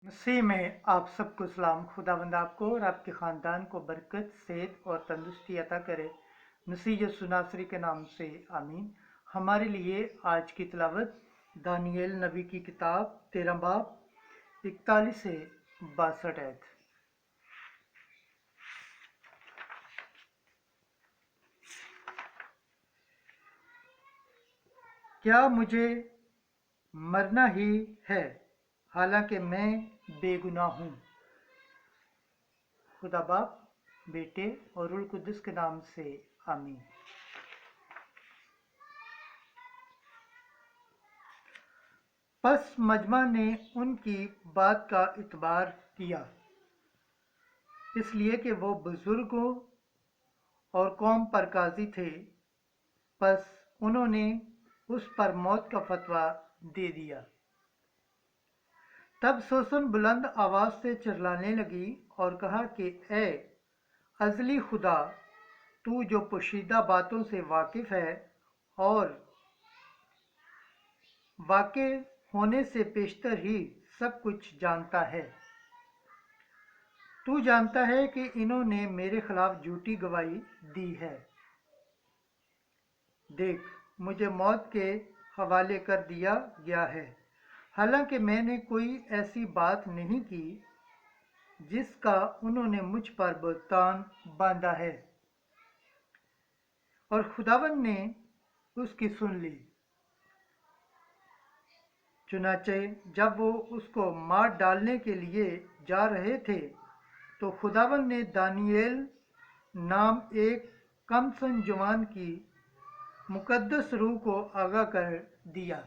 मसीह में आप सबको सलाम। खुदावंद आपको और आपके ख़ानदान को बरकत, सेहत और तंदुरुस्ती अता करे। मसीह यीशु नासरी के नाम से आमीन। हमारे लिए आज की तिलावत दानिएल नबी की किताब 13 बाब 41 से 62 आयत। क्या मुझे मरना ही है, हालांकि मैं बेगुनाह हूँ। खुदा बाप, बेटे और रूह कुद्दुस के नाम से आमीन। पस मजमा ने उनकी बात का इतबार किया, इसलिए कि वो बुजुर्गों और कौम पर काजी थे। पस उन्होंने उस पर मौत का फतवा दे दिया। तब सोसन बुलंद आवाज से चिल्लाने लगी और कहा कि ए अज़ली खुदा, तू जो पोशीदा बातों से वाकिफ है और वाकिफ होने से पेशतर ही सब कुछ जानता है, तू जानता है कि इन्होंने मेरे खिलाफ झूठी गवाही दी है। देख, मुझे मौत के हवाले कर दिया गया है, हालांकि मैंने कोई ऐसी बात नहीं की जिसका उन्होंने मुझ पर बुहतान बांधा है। और खुदावन ने उसकी सुन ली। चुनाचे जब वो उसको मार डालने के लिए जा रहे थे, तो खुदावन ने दानिएल नाम एक कमसन जवान की मुकद्दस रूह को आगाह कर दिया,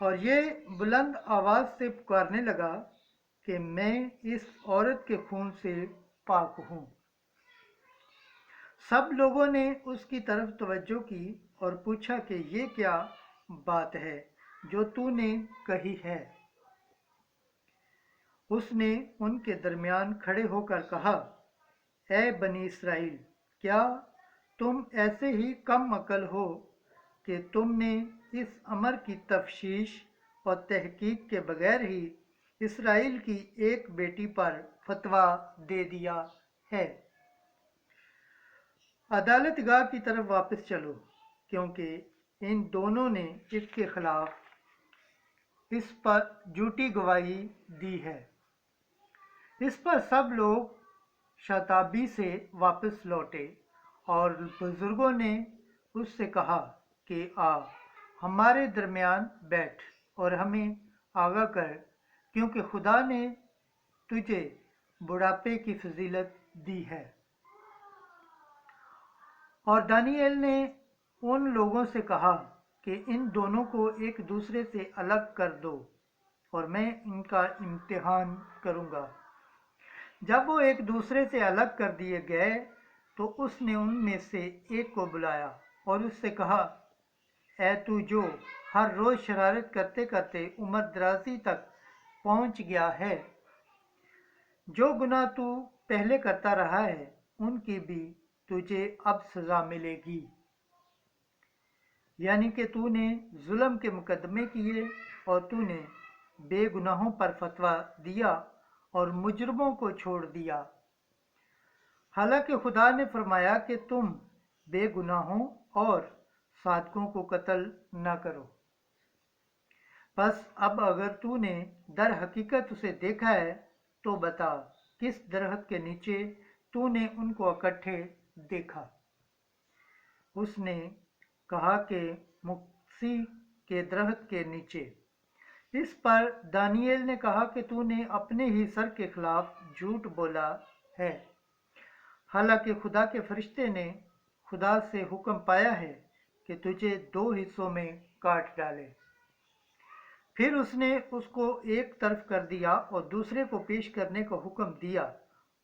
और ये बुलंद आवाज से पुकारने लगा कि मैं इस औरत के खून से पाक हूँ। सब लोगों ने उसकी तरफ तवज्जो की और पूछा कि ये क्या बात है जो तूने कही है। उसने उनके दरमियान खड़े होकर कहा, ए बनी इसराइल, क्या तुम ऐसे ही कम अकल हो कि तुमने इस अमर की तफ्शीश और तहकीक के बगैर ही इसराइल की एक बेटी पर फतवा दे दिया है। अदालतगाह की तरफ वापस चलो, क्योंकि इन दोनों ने इसके खिलाफ इस पर झूठी गवाही दी है। इस पर सब लोग शताबी से वापस लौटे और बुजुर्गों ने उससे कहा कि आ हमारे दरमियान बैठ और हमें आगाह कर, क्योंकि खुदा ने तुझे बुढ़ापे की फजीलत दी है। और दानिएल ने उन लोगों से कहा कि इन दोनों को एक दूसरे से अलग कर दो और मैं इनका इम्तिहान करूंगा। जब वो एक दूसरे से अलग कर दिए गए, तो उसने उनमें से एक को बुलाया और उससे कहा, ऐ तू जो हर रोज शरारत करते करते उम्र दराजी तक पहुंच गया है, जो गुनाह तू पहले करता रहा है उनकी भी तुझे अब सजा मिलेगी। यानी कि तूने जुल्म के मुकदमे किए और तूने बेगुनाहों पर फतवा दिया और मुजरमों को छोड़ दिया, हालांकि खुदा ने फरमाया कि तुम बेगुनाहों और सादकों को कत्ल न करो। बस अब अगर तूने दर हकीकत उसे देखा है, तो बता किस दरख्त के नीचे तूने उनको इकट्ठे देखा। उसने कहा कि मुक्सी के दरख्त के नीचे। इस पर दानिएल ने कहा कि तूने अपने ही सर के खिलाफ झूठ बोला है, हालांकि खुदा के फरिश्ते ने खुदा से हुक्म पाया है कि तुझे दो हिस्सों में काट डाले। फिर उसने उसको एक तरफ कर दिया और दूसरे को पेश करने का हुक्म दिया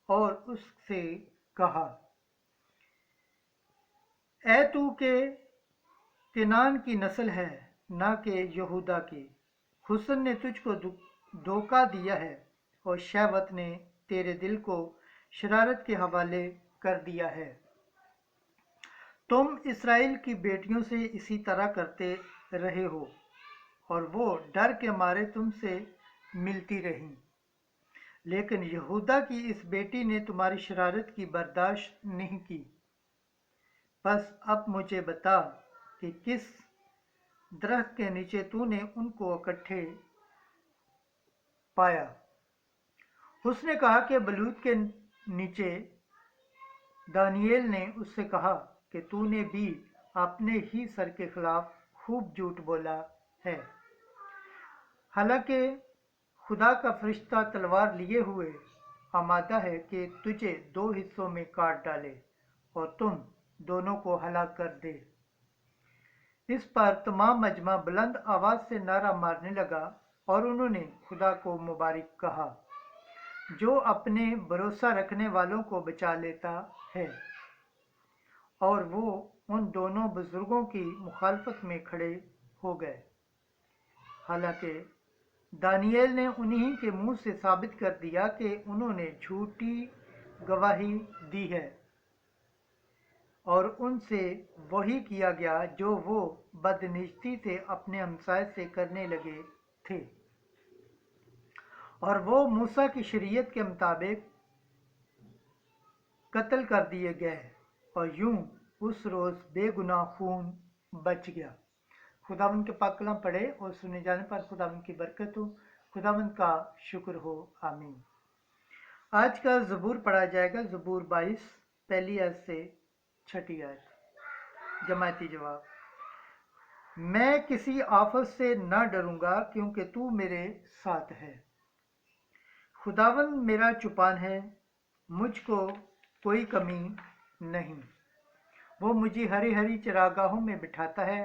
और उससे कहा, ऐ तू के किनान की नस्ल है, ना कि यहूदा की। हुसन ने तुझको धोखा दिया है और शहवत ने तेरे दिल को शरारत के हवाले कर दिया है। तुम इसराइल की बेटियों से इसी तरह करते रहे हो और वो डर के मारे तुमसे मिलती रहीं, लेकिन यहूदा की इस बेटी ने तुम्हारी शरारत की बर्दाश्त नहीं की। बस अब मुझे बता कि किस दरख्त के नीचे तूने उनको इकट्ठे पाया। उसने कहा कि बलूत के नीचे। दानियेल ने उससे कहा कि तूने भी अपने ही सर के खिलाफ खूब झूठ बोला है। हालांकि खुदा का फरिश्ता तलवार लिए हुए आमादा है कि तुझे 2 हिस्सों में काट डाले और तुम दोनों को हलाक कर दे। इस पर तमाम मजमा बुलंद आवाज से नारा मारने लगा और उन्होंने खुदा को मुबारक कहा, जो अपने भरोसा रखने वालों को बचा लेता है। और वो उन दोनों बुजुर्गों की मुखालफत में खड़े हो गए। हालांकि दानियेल ने उन्हीं के मुंह से साबित कर दिया कि उन्होंने झूठी गवाही दी है और उनसे वही किया गया जो वो बदनीयती से अपने हमसाए से करने लगे थे, और वो मूसा की शरीयत के मुताबिक कत्ल कर दिए गए, और यूं उस रोज बेगुनाह खून बच गया। खुदावंद के पाक कलाम पढ़े और सुने जाने पर खुदावंद की बरकत हो, खुदावंद का शुक्र हो, आमीन। आज का ज़बूर पढ़ा जाएगा, ज़बूर 22 पहली आयत से 6 आयत। जमायती जवाब। मैं किसी आफत से न डरूंगा क्योंकि तू मेरे साथ है। खुदावंद मेरा चुपान है, मुझको कोई कमी नहीं। वो मुझे हरी हरी चरागाहों में बिठाता है,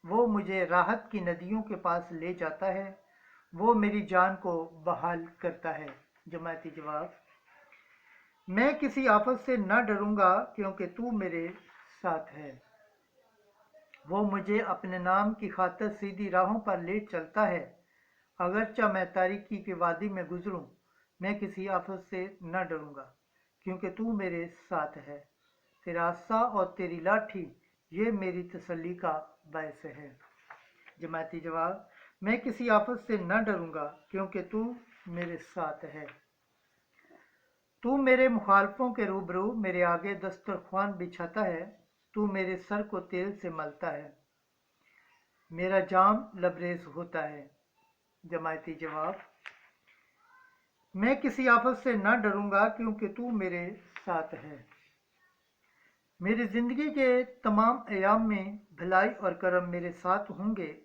वो मुझे राहत की नदियों के पास ले जाता है, वो मेरी जान को बहाल करता है। जमायती जवाब। मैं किसी आफत से न डरूंगा क्योंकि तू मेरे साथ है। वो मुझे अपने नाम की खातिर सीधी राहों पर ले चलता है। अगरचा मैं तारीकी की वादी में गुजरूं, मैं किसी आफत से न डरूंगा क्योंकि तू मेरे साथ है। तेरा आसा और तेरी लाठी ये मेरी तसल्ली का बायस है। जमायती जवाब। मैं किसी आफत से न डरूंगा क्योंकि तू मेरे साथ है। तू मेरे मुखालफों के रूबरू मेरे आगे दस्तरख्वान बिछाता है, तू मेरे सर को तेल से मलता है, मेरा जाम लबरेज होता है। जमायती जवाब। मैं किसी आफत से न डरूंगा क्योंकि तू मेरे साथ है। मेरी जिंदगी के तमाम अयाम में भलाई और करम मेरे साथ होंगे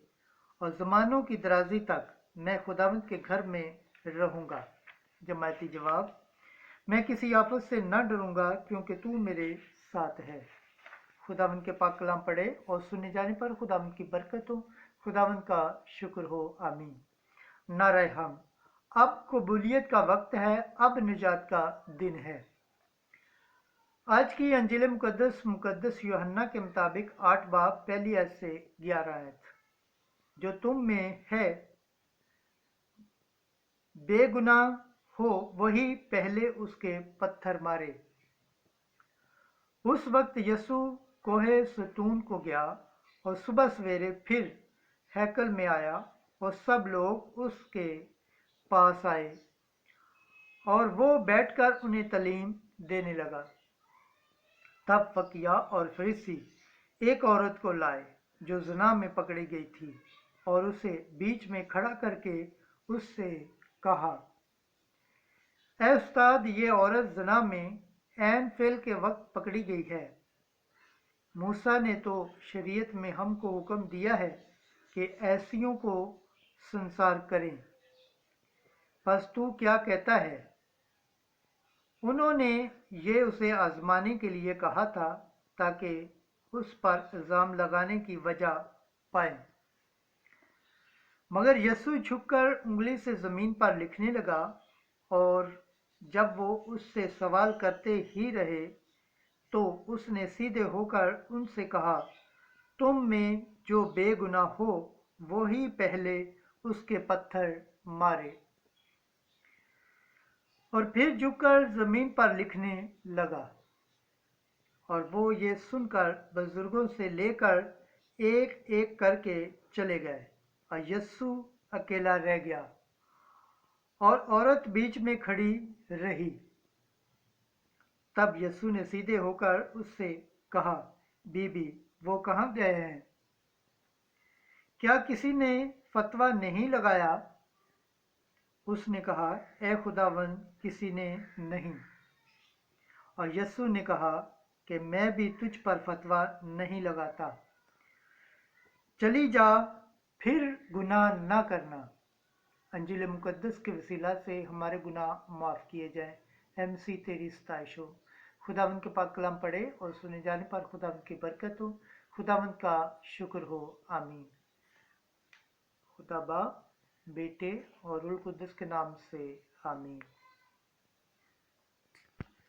और ज़मानों की दराजी तक मैं खुदावंद के घर में रहूंगा। जमायती जवाब। मैं किसी आफत से न डरूंगा क्योंकि तू मेरे साथ है। खुदावंद के पाक कलाम पढ़े और सुने जाने पर खुदावंद की बरकत हो, खुदावंद का शुक्र हो, आमीन। नारे हम। अब कबूलियत का वक्त है, अब निजात का दिन है। आज की अंजील मुकद्दस यूहन्ना के मुताबिक 8 बाब पहली आयत से 11 आयत। जो तुम में है बेगुनाह हो वही पहले उसके पत्थर मारे। उस वक्त यसू कोहे सतून को गया और सुबह सवेरे फिर हैकल में आया और सब लोग उसके पास आए और वो बैठकर उन्हें तालीम देने लगा। तब फकिया और फरीसी एक औरत को लाए जो ज़िना में पकड़ी गई थी और उसे बीच में खड़ा करके उससे कहा, ऐ उस्ताद, ये औरत ज़िना में ऐन फेल के वक्त पकड़ी गई है। मूसा ने तो शरीयत में हमको हुक्म दिया है कि ऐसियों को संसार करें, बस तू क्या कहता है? उन्होंने ये उसे आजमाने के लिए कहा था ताकि उस पर इल्ज़ाम लगाने की वजह पाए। मगर यसू झुककर उंगली से ज़मीन पर लिखने लगा और जब वो उससे सवाल करते ही रहे तो उसने सीधे होकर उनसे कहा, तुम में जो बेगुनाह हो वो ही पहले उसके पत्थर मारे। और फिर झुककर ज़मीन पर लिखने लगा। और वो ये सुनकर बुजुर्गों से लेकर एक एक करके चले गए और यस्सु अकेला रह गया और औरत बीच में खड़ी रही। तब यीशु ने सीधे होकर उससे कहा, बीबी, वो कहाँ गए हैं? क्या किसी ने फतवा नहीं लगाया? उसने कहा, ए खुदावंद, किसी ने नहीं। और यीशु ने कहा कि मैं भी तुझ पर फतवा नहीं लगाता, चली जा, फिर गुनाह न करना। अंजील मुकद्दस के वसीला से हमारे गुनाह माफ़ किए जाएं। MC तेरी सताइश हो। खुदावंद के पाक कलाम पढ़े और सुने जाने पर खुदावंद की बरकत हो। खुदावंद का शुक्र हो। आमीन। खुदा बाप, बेटे और रूह कुद्दस के नाम से आमीन।